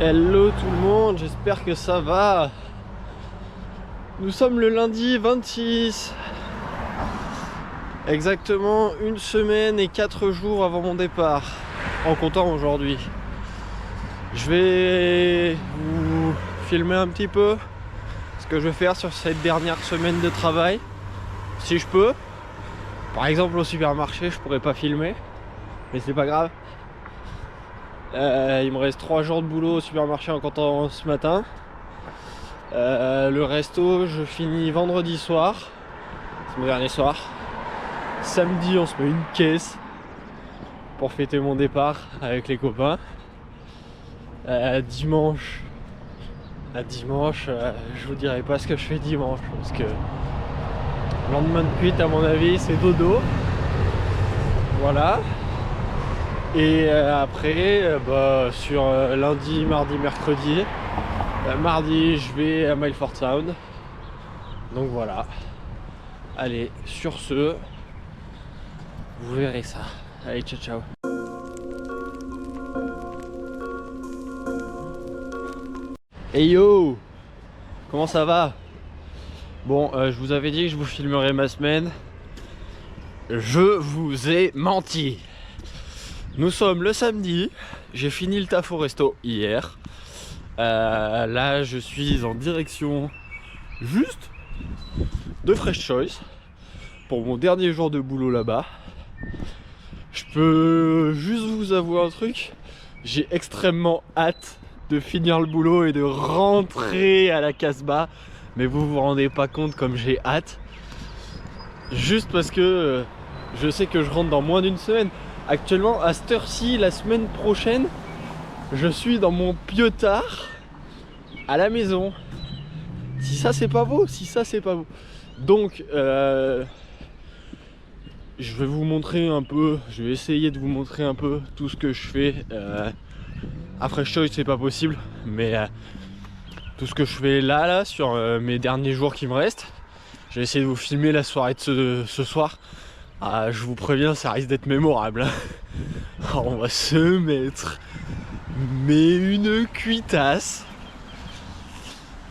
Hello tout le monde, j'espère que ça va. Nous sommes le lundi 26. Exactement une semaine et 4 jours avant mon départ, en comptant aujourd'hui. Je vais vous filmer un petit peu ce que je vais faire sur cette dernière semaine de travail, si je peux. Par exemple au supermarché je pourrais pas filmer, mais c'est pas grave. Il me reste 3 jours de boulot au supermarché en comptant ce matin. Le resto je finis vendredi soir, c'est mon dernier soir. Samedi on se met une caisse pour fêter mon départ avec les copains. Dimanche, je vous dirai pas ce que je fais dimanche parce que le lendemain de cuite à mon avis c'est dodo. Voilà. Et après sur lundi, mardi, mercredi. Mardi je vais à Milford Sound. Donc voilà. Allez, sur ce, vous verrez ça. Allez, ciao ciao. Hey yo, comment ça va? Bon, je vous avais dit que je vous filmerais ma semaine. Je vous ai menti. Nous sommes le samedi. J'ai fini le taf au resto hier. Là, je suis en direction juste de Fresh Choice pour mon dernier jour de boulot là-bas. Je peux juste vous avouer un truc. J'ai extrêmement hâte de finir le boulot et de rentrer à la Casbah, mais vous vous rendez pas compte comme j'ai hâte, juste parce que je sais que je rentre dans moins d'une semaine. Actuellement à cette heure-ci, la semaine prochaine, je suis dans mon piotard à la maison. Si ça c'est pas beau, si ça c'est pas beau. Donc je vais vous montrer un peu, je vais essayer de vous montrer un peu tout ce que je fais. À Fresh Choice c'est pas possible, mais tout ce que je fais là sur mes derniers jours qui me restent. Je vais essayer de vous filmer la soirée de ce soir. Je vous préviens, ça risque d'être mémorable. On va se mettre une cuitasse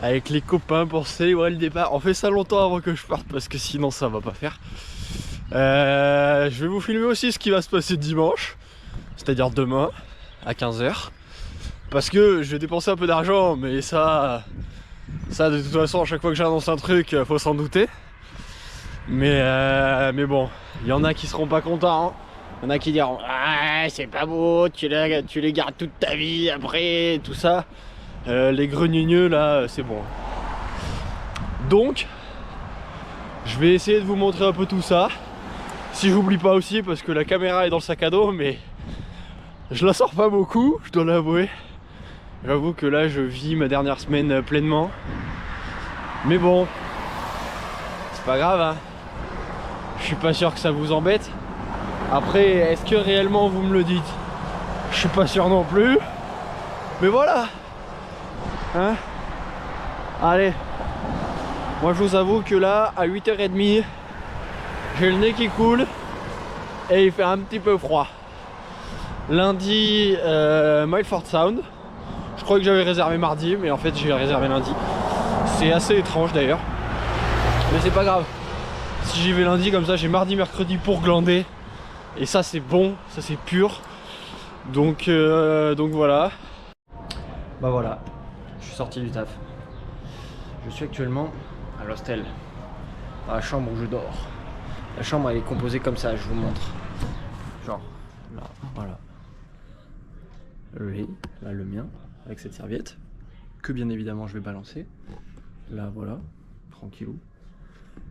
avec les copains pour célébrer le départ. On fait ça longtemps avant que je parte parce que sinon ça va pas faire. Je vais vous filmer aussi ce qui va se passer dimanche, c'est-à-dire demain à 15 h. Parce que je vais dépenser un peu d'argent, mais ça de toute façon à chaque fois que j'annonce un truc, faut s'en douter. Mais bon, il y en a qui seront pas contents, hein. Il y en a qui diront ah c'est pas beau, tu les gardes toute ta vie après, tout ça. Les grenugneux là, c'est bon. Donc, je vais essayer de vous montrer un peu tout ça. Si j'oublie pas aussi, parce que la caméra est dans le sac à dos, mais je la sors pas beaucoup, je dois l'avouer. J'avoue que là je vis ma dernière semaine pleinement. Mais bon, c'est pas grave, hein. Je suis pas sûr que ça vous embête. Après, est-ce que réellement vous me le dites? Je suis pas sûr non plus. Mais voilà, hein. Allez, moi je vous avoue que là, à 8 h 30, j'ai le nez qui coule et il fait un petit peu froid. Lundi, Milford Sound. Je crois que j'avais réservé mardi, mais en fait j'ai réservé lundi. C'est assez étrange d'ailleurs, mais c'est pas grave. Si j'y vais lundi, comme ça j'ai mardi, mercredi pour glander. Et ça c'est bon, ça c'est pur. Donc voilà. Bah voilà, je suis sorti du taf. Je suis actuellement à l'hostel, dans la chambre où je dors. La chambre elle est composée comme ça, je vous montre. Genre là, voilà. Le lit, là le mien, avec cette serviette, que bien évidemment je vais balancer. Là voilà, tranquillou.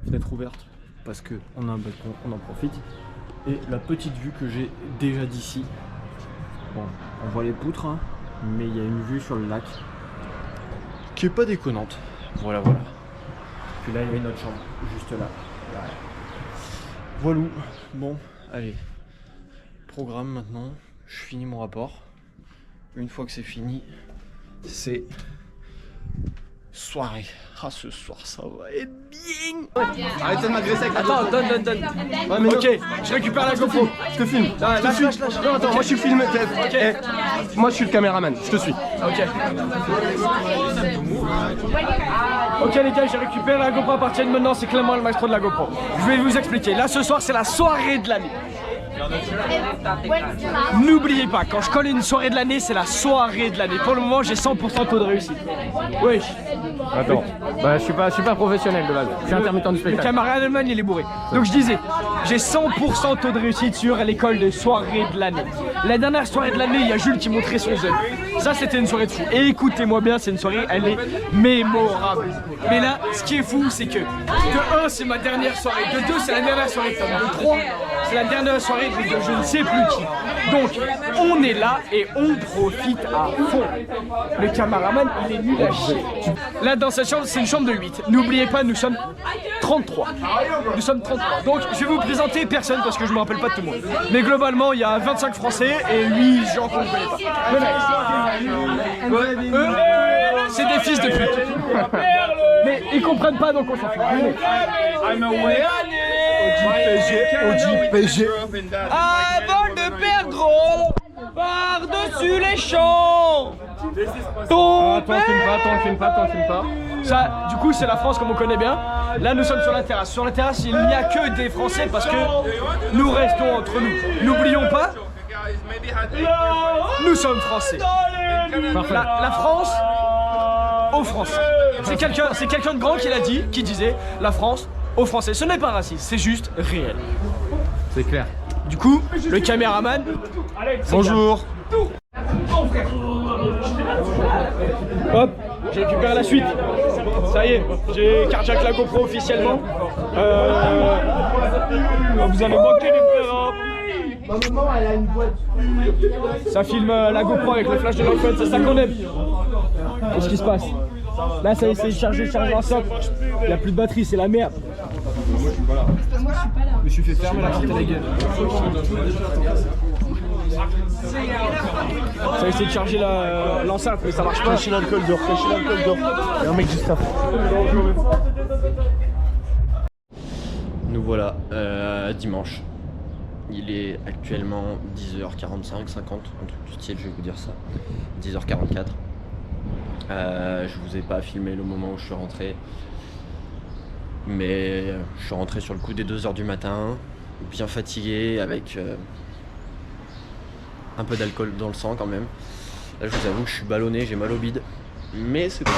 Fenêtre ouverte, parce qu'on a un balcon, on en profite. Et la petite vue que j'ai déjà d'ici. Bon, on voit les poutres, hein, mais il y a une vue sur le lac qui est pas déconnante. Voilà, voilà. Puis là, il y a une autre chambre, juste là. Voilà. Bon, allez. Programme maintenant. Je finis mon rapport. Une fois que c'est fini, c'est soirée. Ah, ce soir, ça va être bien. Arrêtez de m'agresser avec la Attends, donne. Ouais, mais ok, je récupère la GoPro. Je te filme. Lâche. Non, attends, moi je suis le film. Ok. Moi je suis le caméraman, je te suis. Ok. Ok les gars, j'ai récupéré la GoPro à partir de maintenant, c'est Clément le maestro de la GoPro. Je vais vous expliquer. Là ce soir c'est la soirée de l'année. N'oubliez pas, quand je colle une soirée de l'année, c'est la soirée de l'année. Pour le moment, j'ai 100% taux de réussite. Oui. Attends, bah, je suis pas professionnel de base. Je suis intermittent du Le spectacle. cameraman, il est bourré. Donc je disais, j'ai 100% taux de réussite sur l'école de soirée de l'année. La dernière soirée de l'année, il y a Jules qui montrait son zèle. Ça, c'était une soirée de fou. Et écoutez-moi bien, c'est une soirée, elle est mémorable. Mais là, ce qui est fou, c'est que de 1, c'est ma dernière soirée. De 2, c'est la dernière soirée de Tom. De 3, c'est la dernière soirée de je ne sais plus qui. Donc, on est là et on profite à fond. Le cameraman, il est nul à chier. Là, dans cette chambre, c'est une chambre de 8. N'oubliez pas, nous sommes 33. Nous sommes 33. Donc, je vais vous présenter personne parce que je me rappelle pas de tout le monde. Mais globalement, il y a 25 Français et 8 gens qu'on ne connaît pas. Eux, c'est des fils de pute. Mais ils comprennent pas, donc on s'en fout. PG. Avant de perdre par-dessus les champs. Attends, filme pas. Ça, du coup, c'est la France comme on connaît bien. Là, nous sommes sur la terrasse. Sur la terrasse, il n'y a que des Français parce que nous restons entre nous. N'oublions pas, nous sommes Français. La France aux Français. C'est quelqu'un de grand qui l'a dit, qui disait la France aux Français. Ce n'est pas raciste, c'est juste réel. C'est clair. Du coup, le caméraman. Bonjour. Hop, j'ai récupéré la suite. Ça y est, j'ai carjack la GoPro officiellement. Vous allez manquer les frères. Ma maman, elle a une voiture. Ça filme la GoPro avec le flash de l'iPhone, c'est ça qu'on aime. Qu'est-ce qui se passe? Là, ça y est, c'est chargé en socle. Il n'y a plus de batterie, c'est la merde. Moi, je suis pas là. Je me suis fait fermer la porte à la gueule. Ça a essayé de charger l'enceinte, mais ça marche pas. Cacher l'alcool dehors. Il y a un mec juste après. Nous voilà dimanche. Il est actuellement 10h45, 50, un truc du style, je vais vous dire ça. 10h44. Je vous ai pas filmé le moment où je suis rentré. Mais je suis rentré sur le coup des 2h du matin, bien fatigué, avec un peu d'alcool dans le sang quand même. Là je vous avoue que je suis ballonné, j'ai mal au bide. Mais c'est bon.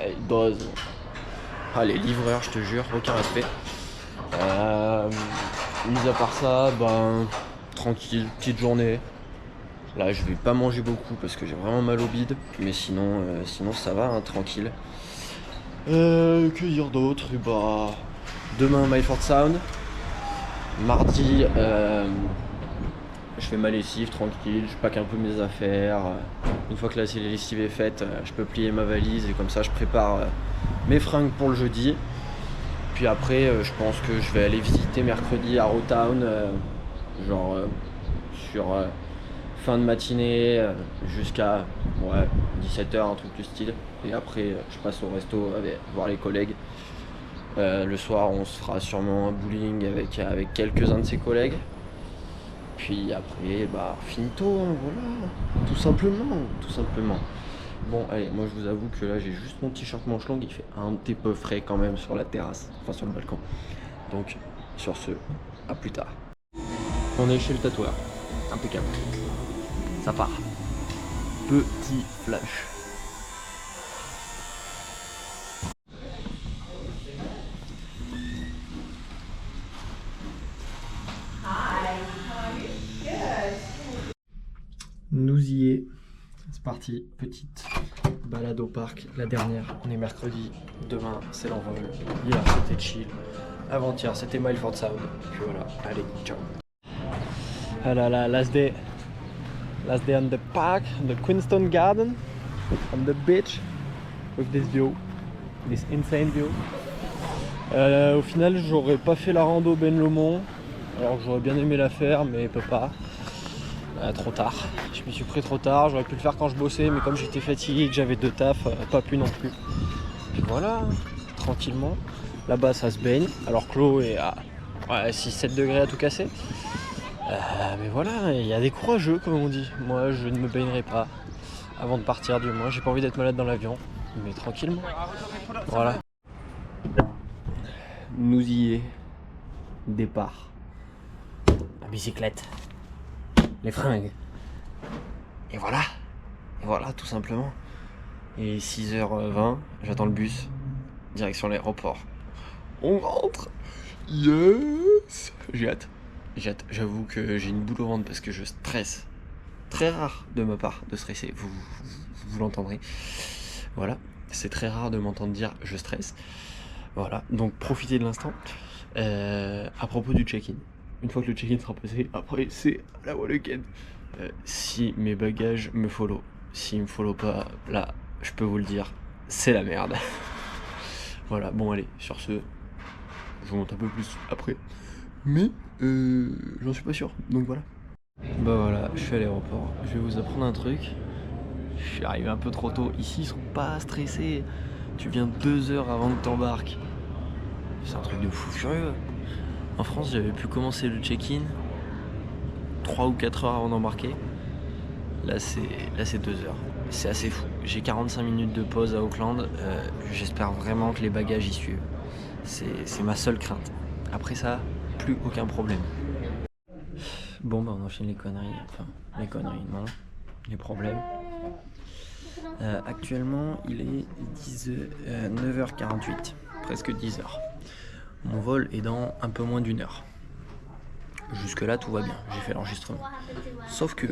Il dose. Ah les livreurs, je te jure, aucun respect. Mis à part ça, tranquille, petite journée. Là je vais pas manger beaucoup parce que j'ai vraiment mal au bide. Mais sinon ça va, hein, tranquille. Que dire d'autre? Demain Mileford Sound. Mardi je fais ma lessive tranquille, je pack un peu mes affaires. Une fois que la lessive est faite, je peux plier ma valise et comme ça je prépare mes fringues pour le jeudi. Puis après je pense que je vais aller visiter mercredi à Rotown, sur fin de matinée jusqu'à 17h, un truc du style. Et après je passe au resto voir les collègues. Le soir on se fera sûrement un bowling avec quelques-uns de ses collègues. Puis après finito, hein, voilà, tout simplement. Bon allez, moi je vous avoue que là j'ai juste mon t-shirt manche longue, il fait un petit peu frais quand même sur la terrasse, enfin sur le balcon. Donc sur ce, à plus tard. On est chez le tatoueur, impeccable. Ça part. Petit flash. Nous y est. C'est parti. Petite balade au parc. La dernière, on est mercredi. Demain, c'est l'envol. Hier, c'était chill. Avant-hier, c'était Mileford Sound. Puis voilà. Allez, ciao. Ah là là, last day. Last day on the park, on the Queenstown Garden, on the beach, with this view, this insane view. Au final, j'aurais pas fait la rando Ben Lomond, alors que j'aurais bien aimé la faire, mais peut pas. Trop tard. Je m'y suis pris trop tard, j'aurais pu le faire quand je bossais, mais comme j'étais fatigué et que j'avais 2 tafs, pas pu non plus. Puis voilà, tranquillement. Là-bas, ça se baigne, alors que l'eau est à 6-7 degrés à tout casser. Mais voilà, il y a des courageux comme on dit. Moi je ne me baignerai pas avant de partir du moins. J'ai pas envie d'être malade dans l'avion, mais tranquillement. Voilà. Nous y est. Départ. La bicyclette. Les fringues. Et voilà. Et voilà tout simplement. Il est 6h20, j'attends le bus. Direction l'aéroport. On rentre. Yes. J'ai hâte. J'avoue que j'ai une boule au ventre parce que je stresse. Très rare de ma part de stresser, vous l'entendrez. Voilà, c'est très rare de m'entendre dire je stresse. Voilà, donc profitez de l'instant. À propos du check-in, une fois que le check-in sera passé, après c'est la week-end. Si mes bagages me follow, s'ils me follow pas, là, je peux vous le dire, c'est la merde. Voilà, bon allez, sur ce, je vous montre un peu plus après. Mais j'en suis pas sûr, donc voilà. Bah voilà, je suis à l'aéroport. Je vais vous apprendre un truc. Je suis arrivé un peu trop tôt. Ici, ils sont pas stressés. Tu viens 2 heures avant que t'embarques. C'est un truc de fou furieux. En France, j'avais pu commencer le check-in 3 ou 4 heures avant d'embarquer. Là, c'est 2 heures. C'est assez fou. J'ai 45 minutes de pause à Auckland. J'espère vraiment que les bagages y suivent. C'est ma seule crainte. Après ça, plus aucun problème. Bon bah on enchaîne les conneries, enfin les conneries non, les problèmes. Actuellement il est 9h48, presque 10h. Mon vol est dans un peu moins d'1 heure. Jusque là tout va bien, j'ai fait l'enregistrement. Sauf que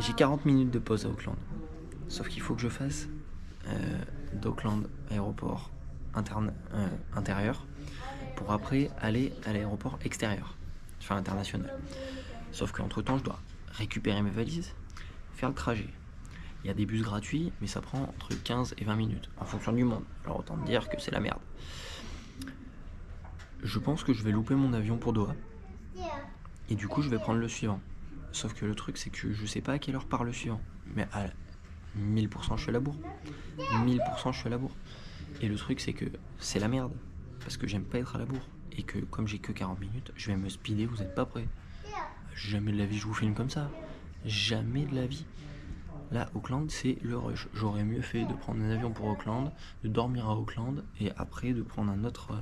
j'ai 40 minutes de pause à Auckland. Sauf qu'il faut que je fasse d'Auckland aéroport intérieur pour après aller à l'aéroport extérieur, enfin international. Sauf qu'entre temps je dois récupérer mes valises, faire le trajet. Il y a des bus gratuits mais ça prend entre 15 et 20 minutes en fonction du monde. Alors autant dire que c'est la merde. Je pense que je vais louper mon avion pour Doha et du coup je vais prendre le suivant. Sauf que le truc c'est que je sais pas à quelle heure part le suivant, mais à 1000% je suis à la bourre. 1000% je suis à la bourre. Et le truc c'est que c'est la merde parce que j'aime pas être à la bourre et que comme j'ai que 40 minutes je vais me speeder, vous êtes pas prêts. Jamais de la vie je vous filme comme ça. Jamais de la vie. Là, Auckland, c'est le rush. J'aurais mieux fait de prendre un avion pour Auckland, de dormir à Auckland et après de prendre un autre,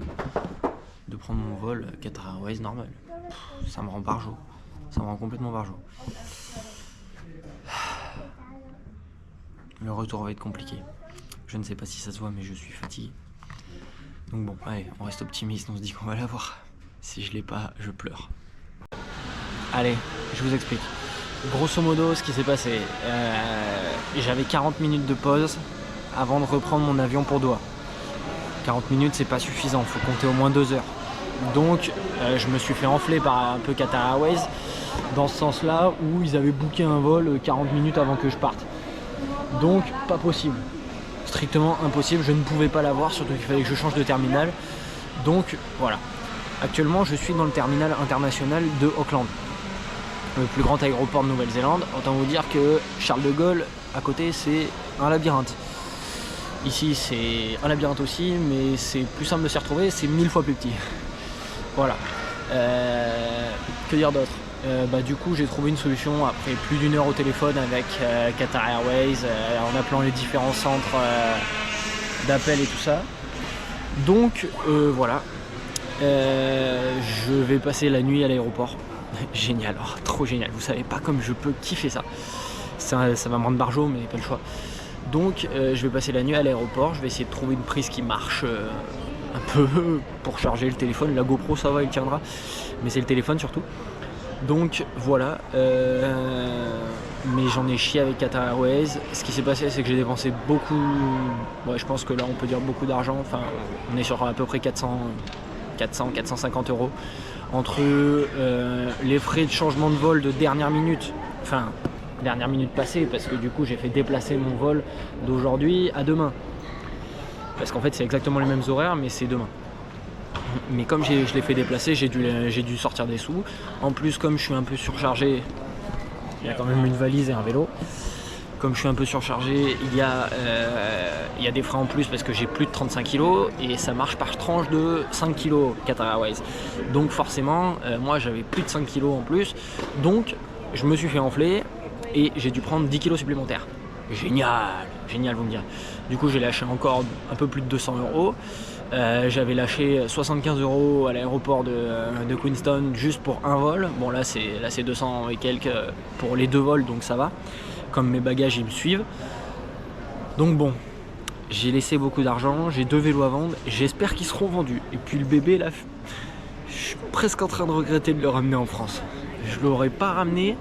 de prendre mon vol Qatar Airways normal. Ça me rend barjot. Ça me rend complètement barjot. Le retour va être compliqué. Je ne sais pas si ça se voit, mais je suis fatigué. Donc bon, allez, on reste optimiste, on se dit qu'on va l'avoir. Si je l'ai pas, je pleure. Allez, je vous explique. Grosso modo, ce qui s'est passé, j'avais 40 minutes de pause avant de reprendre mon avion pour Doha. 40 minutes, c'est pas suffisant, faut compter au moins 2 heures. Donc, je me suis fait enfler par un peu Qatar Airways, dans ce sens-là, où ils avaient booké un vol 40 minutes avant que je parte. Donc, pas possible. Strictement impossible, je ne pouvais pas l'avoir, surtout qu'il fallait que je change de terminal. Donc, voilà. Actuellement, je suis dans le terminal international de Auckland, le plus grand aéroport de Nouvelle-Zélande. Autant vous dire que Charles de Gaulle, à côté, c'est un labyrinthe. Ici, c'est un labyrinthe aussi, mais c'est plus simple de s'y retrouver, c'est 1000 fois plus petit. Voilà. Que dire d'autre ? Du coup, j'ai trouvé une solution après plus d'1 heure au téléphone avec Qatar Airways, en appelant les différents centres d'appel et tout ça. Donc, voilà. Je vais passer la nuit à l'aéroport. Génial, oh, trop génial. Vous savez pas comme je peux kiffer ça. Ça va me rendre barjot, mais pas le choix. Donc je vais passer la nuit à l'aéroport. Je vais essayer de trouver une prise qui marche un peu pour charger le téléphone. La GoPro ça va, il tiendra, mais c'est le téléphone surtout. Donc voilà, mais j'en ai chié avec Qatar Airways. Ce qui s'est passé, c'est que j'ai dépensé beaucoup, je pense que là on peut dire beaucoup d'argent. Enfin, on est sur à peu près 450 euros entre les frais de changement de vol de dernière minute, enfin dernière minute passée, parce que du coup j'ai fait déplacer mon vol d'aujourd'hui à demain, parce qu'en fait c'est exactement les mêmes horaires mais c'est demain. Mais comme je l'ai fait déplacer, j'ai dû sortir des sous. En plus, comme je suis un peu surchargé, il y a quand même une valise et un vélo. Comme je suis un peu surchargé, il y a des frais en plus parce que j'ai plus de 35 kg et ça marche par tranche de 5 kg Qatar Airways. Donc forcément, moi j'avais plus de 5 kg en plus, donc je me suis fait enfler et j'ai dû prendre 10 kg supplémentaires. Génial, génial vous me direz. Du coup j'ai lâché encore un peu plus de 200 €. J'avais lâché 75 € à l'aéroport de Queenstown juste pour un vol. Bon là c'est 200 et quelques pour les 2 vols, donc ça va. Comme mes bagages ils me suivent. Donc bon, j'ai laissé beaucoup d'argent, j'ai 2 vélos à vendre, j'espère qu'ils seront vendus. Et puis le bébé là, je suis presque en train de regretter de le ramener en France. Je l'aurais pas ramené,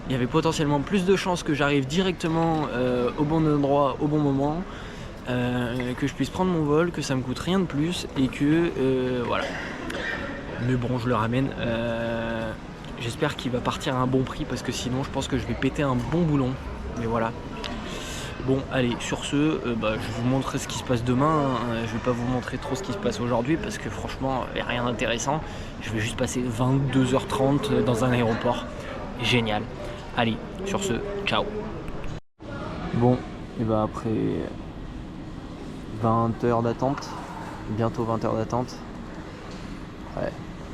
il y avait potentiellement plus de chances que j'arrive directement au bon endroit, au bon moment. Que je puisse prendre mon vol, que ça me coûte rien de plus et que voilà. Mais bon, je le ramène. J'espère qu'il va partir à un bon prix parce que sinon je pense que je vais péter un bon boulon. Mais voilà. Bon, allez, sur ce, je vais vous montrer ce qui se passe demain. Je vais pas vous montrer trop ce qui se passe aujourd'hui parce que franchement, il n'y a rien d'intéressant. Je vais juste passer 22h30 dans un aéroport. Génial. Allez, sur ce, ciao. Bon, et bah après 20 heures d'attente, bientôt 20 heures d'attente. Ouais.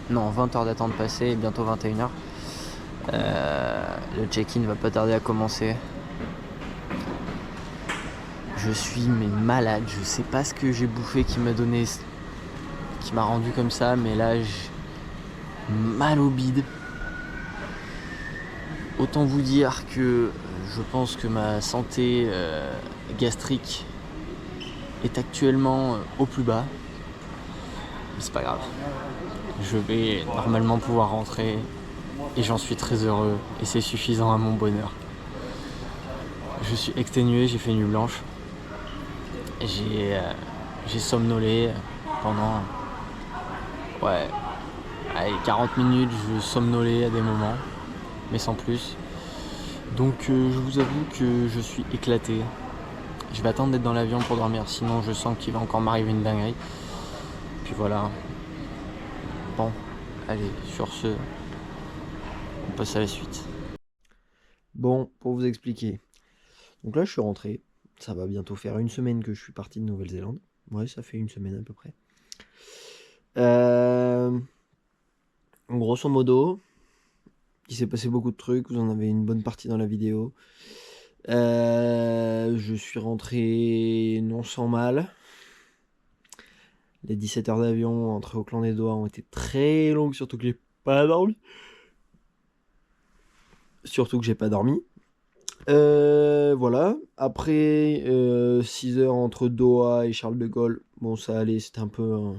Non, 20 heures d'attente passées et bientôt 21h. Le check-in va pas tarder à commencer. Je suis malade, je sais pas ce que j'ai bouffé qui m'a rendu comme ça, mais là j'ai mal au bide. Autant vous dire que je pense que ma santé gastrique est actuellement au plus bas. Mais c'est pas grave. Je vais normalement pouvoir rentrer et j'en suis très heureux et c'est suffisant à mon bonheur. Je suis exténué, j'ai fait nuit blanche. J'ai somnolé pendant 40 minutes, je somnolais à des moments, mais sans plus. Donc je vous avoue que je suis éclaté. Je vais attendre d'être dans l'avion pour dormir, sinon je sens qu'il va encore m'arriver une dinguerie. Puis voilà. Bon, allez, sur ce, on passe à la suite. Bon, pour vous expliquer. Donc là, je suis rentré. Ça va bientôt faire une semaine que je suis parti de Nouvelle-Zélande. Ouais, ça fait une semaine à peu près. Grosso modo, il s'est passé beaucoup de trucs. Vous en avez une bonne partie dans la vidéo. Je suis rentré non sans mal. Les 17 heures d'avion entre Auckland et Doha ont été très longues, surtout que j'ai pas dormi. Voilà. Après 6 heures entre Doha et Charles de Gaulle. Bon, ça allait, c'était un peu...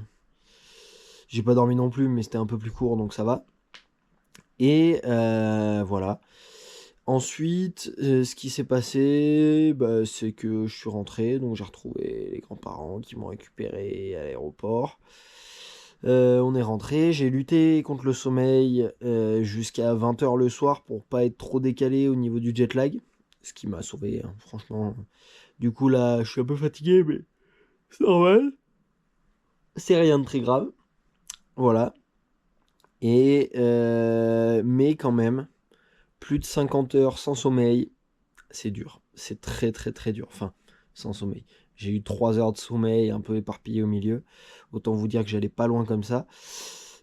J'ai pas dormi non plus, mais c'était un peu plus court, donc ça va. Et voilà. Ensuite, ce qui s'est passé, c'est que je suis rentré, donc j'ai retrouvé les grands-parents qui m'ont récupéré à l'aéroport. On est rentré, j'ai lutté contre le sommeil jusqu'à 20h le soir pour pas être trop décalé au niveau du jet lag, ce qui m'a sauvé, hein, franchement. Du coup là, je suis un peu fatigué, mais c'est normal. C'est rien de très grave. Voilà. Et mais quand même, plus de 50 heures sans sommeil, c'est dur. C'est très très très dur. Enfin, sans sommeil. J'ai eu 3 heures de sommeil un peu éparpillé au milieu. Autant vous dire que j'allais pas loin comme ça.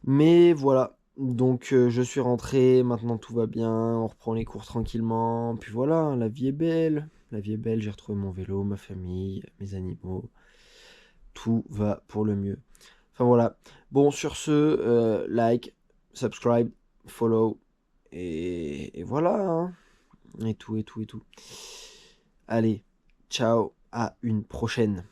Mais voilà. Donc je suis rentré, maintenant tout va bien, on reprend les cours tranquillement. Puis voilà, la vie est belle. La vie est belle, j'ai retrouvé mon vélo, ma famille, mes animaux. Tout va pour le mieux. Enfin voilà. Bon, sur ce, like, subscribe, follow. Et voilà. Hein. Et tout. Allez, ciao, à une prochaine.